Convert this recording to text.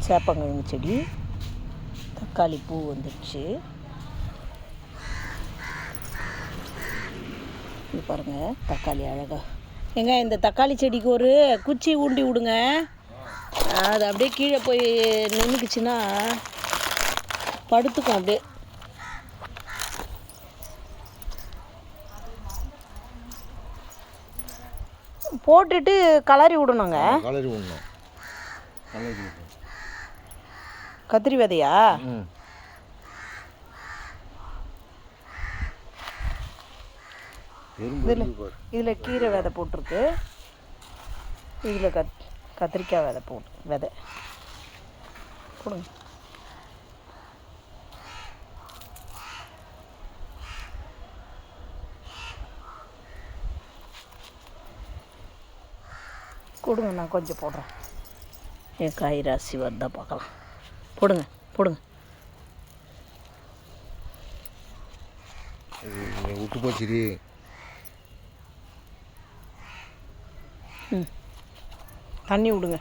சேப்பங்கிழங்கு செடி, தக்காளி பூ வந்துடுச்சு. இது பாருங்கள் தக்காளி அழகாக. ஏங்க இந்த தக்காளி செடிக்கு ஒரு குச்சி ஊண்டி விடுங்க. அது அப்படியே கீழே போய் நின்றுக்குச்சுன்னா படுத்துக்கும். அப்படியே போட்டுட்டு கலரி விடணுங்க. கலரி விடணும். கத்திரி விதையா? இதில் கீரை விதை போட்டிருக்கு. இதில் கத்திரிக்காய் விதை விதை கொடுங்க. கொடுங்க, நான் கொஞ்சம் போடுறேன். என் காய் ராசி வருதா பார்க்கலாம். போடுங்க போடுங்க. விட்டு போச்சுடி. தண்ணி விடுங்க.